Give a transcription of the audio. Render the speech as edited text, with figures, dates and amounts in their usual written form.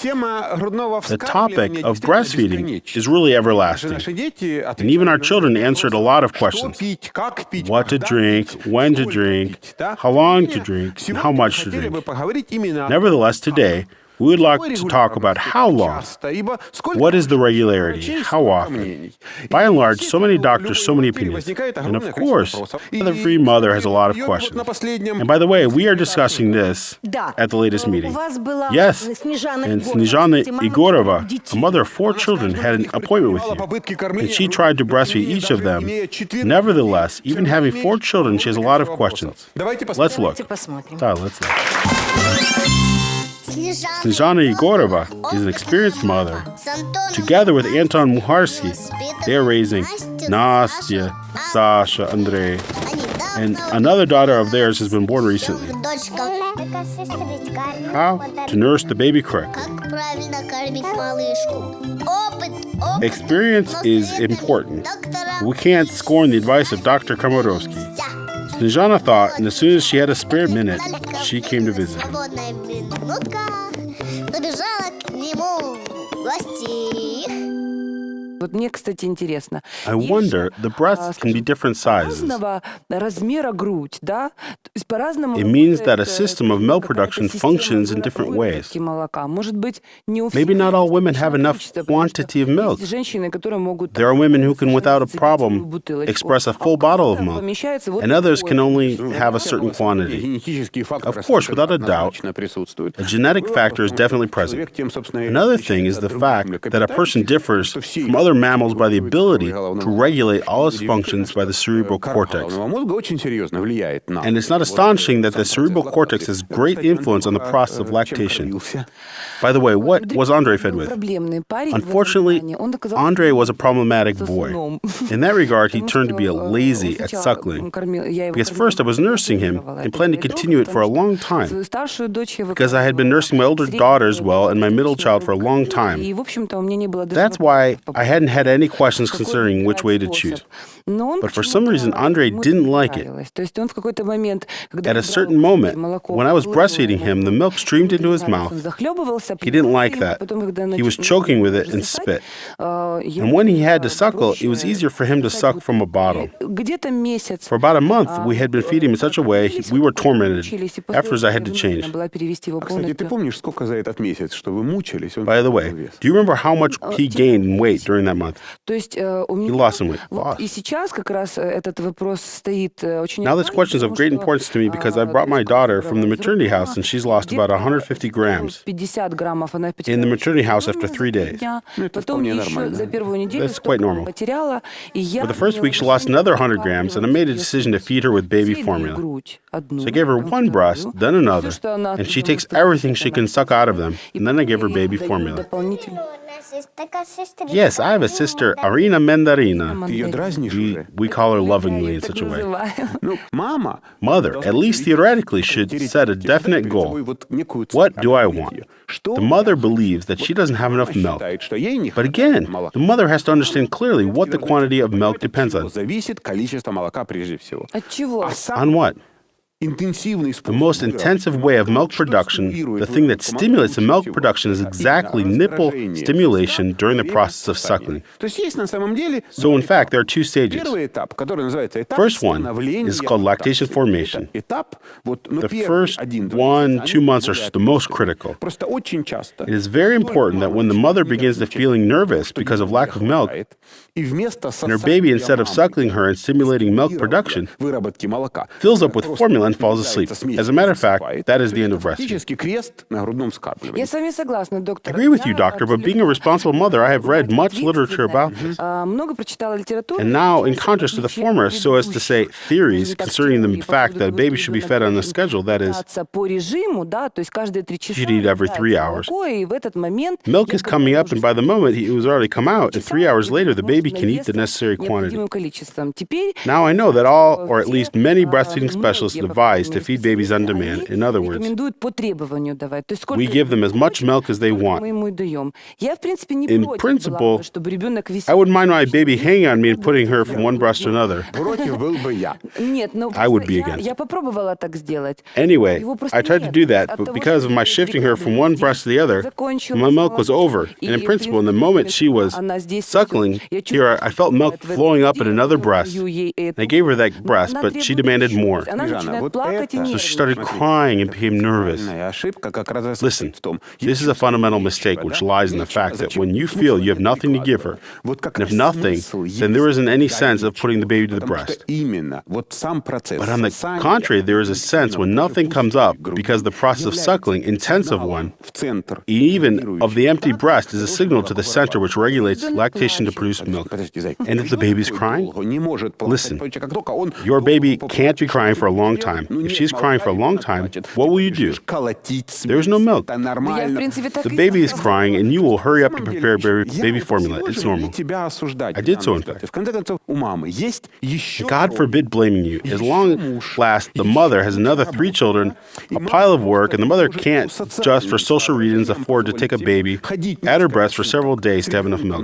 The topic of breastfeeding is really everlasting. And even our children answered a lot of questions. What to drink, when to drink, how long to drink, and how much to drink. Nevertheless, today, we would like to talk about how long. What is the regularity? How often? By and large, so many doctors, so many opinions. And of course, every mother has a lot of questions. And by the way, we are discussing this at the latest meeting. Yes, and Snezhana Igorova, a mother of 4 children, had an appointment with you. And she tried to breastfeed each of them. Nevertheless, even having 4 children, she has a lot of questions. Let's look. Let's look. Snezhana Igorova is an experienced mother. Together with Anton Muharsky, they are raising Nastya, Sasha, Andrei, and another daughter of theirs has been born recently. How to nurse the baby correctly. Experience is important. We can't scorn the advice of Dr. Komarovsky. Snezhana thought, and as soon as she had a spare minute, she came to visit him. I wonder, the breasts can be different sizes. It means that a system of milk production functions in different ways. Maybe not all women have enough quantity of milk. There are women who can, without a problem, express a full bottle of milk, and others can only have a certain quantity. Of course, without a doubt, a genetic factor is definitely present. Another thing is the fact that a person differs from other mammals by the ability to regulate all its functions by the cerebral cortex. And it's not astonishing that the cerebral cortex has great influence on the process of lactation. By the way, what was Andrei fed with? Unfortunately, Andrei was a problematic boy. In that regard, he turned to be lazy at suckling. Because first I was nursing him and planned to continue it for a long time. Because I had been nursing my older daughter as well and my middle child for a long time. That's why I hadn't had any questions concerning which way to choose. But for some reason, Andrei didn't like it. At a certain moment, when I was breastfeeding him, the milk streamed into his mouth. He didn't like that. He was choking with it and spit. And when he had to suckle, it was easier for him to suck from a bottle. For about a month, we had been feeding him in such a way, we were tormented. Afterwards, I had to change. By the way, do you remember how much he gained in weight during that month? He lost some weight. Now this question is of great importance to me because I brought my daughter from the maternity house and she's lost about 150 grams in the maternity house after 3 days. That's quite normal. For the first week, she lost another 100 grams and I made a decision to feed her with baby formula. So I gave her one breast, then another, and she takes everything she can suck out of them, and then I give her baby formula. Yes, I have a sister, Arina Mandarina. We call her lovingly in such a way. Mother, at least theoretically, should set a definite goal. What do I want? The mother believes that she doesn't have enough milk. But again, the mother has to understand clearly what the quantity of milk depends on. On what? The most intensive way of milk production, the thing that stimulates the milk production, is exactly nipple stimulation during the process of suckling. So in fact, there are 2 stages. First one is called lactation formation. The first 1-2 months are the most critical. It is very important that when the mother begins to feeling nervous because of lack of milk, and her baby, instead of suckling her and stimulating milk production, fills up with formula and falls asleep. As a matter of fact, that is the end of breastfeeding. I agree with you, doctor, but being a responsible mother, I have read much literature about this. And now, in contrast to the former, so as to say, theories concerning the fact that a baby should be fed on a schedule, that is, she'd eat every 3 hours. Milk is coming up, and by the moment it was already come out, and 3 hours later, the baby can eat the necessary quantity. Now I know that all, or at least many breastfeeding specialists advise advised to feed babies on demand. In other words, we give them as much milk as they want. In principle, I wouldn't mind my baby hanging on me and putting her from one breast to another. I would be against. Anyway, I tried to do that, but because of my shifting her from one breast to the other, my milk was over. And in principle, in the moment she was suckling, here I felt milk flowing up in another breast. I gave her that breast, but she demanded more. So she started crying and became nervous. Listen, this is a fundamental mistake which lies in the fact that when you feel you have nothing to give her, and if nothing, then there isn't any sense of putting the baby to the breast. But on the contrary, there is a sense when nothing comes up because the process of suckling, intensive one, even of the empty breast, is a signal to the center which regulates lactation to produce milk. And if the baby's crying, listen, your baby can't be crying for a long time. If she's crying for a long time, what will you do? There's no milk. The baby is crying, and you will hurry up to prepare baby formula. It's normal. I did so, in fact. God forbid blaming you. As long as last, the mother has another 3 children, a pile of work, and the mother can't just for social reasons afford to take a baby at her breast for several days to have enough milk.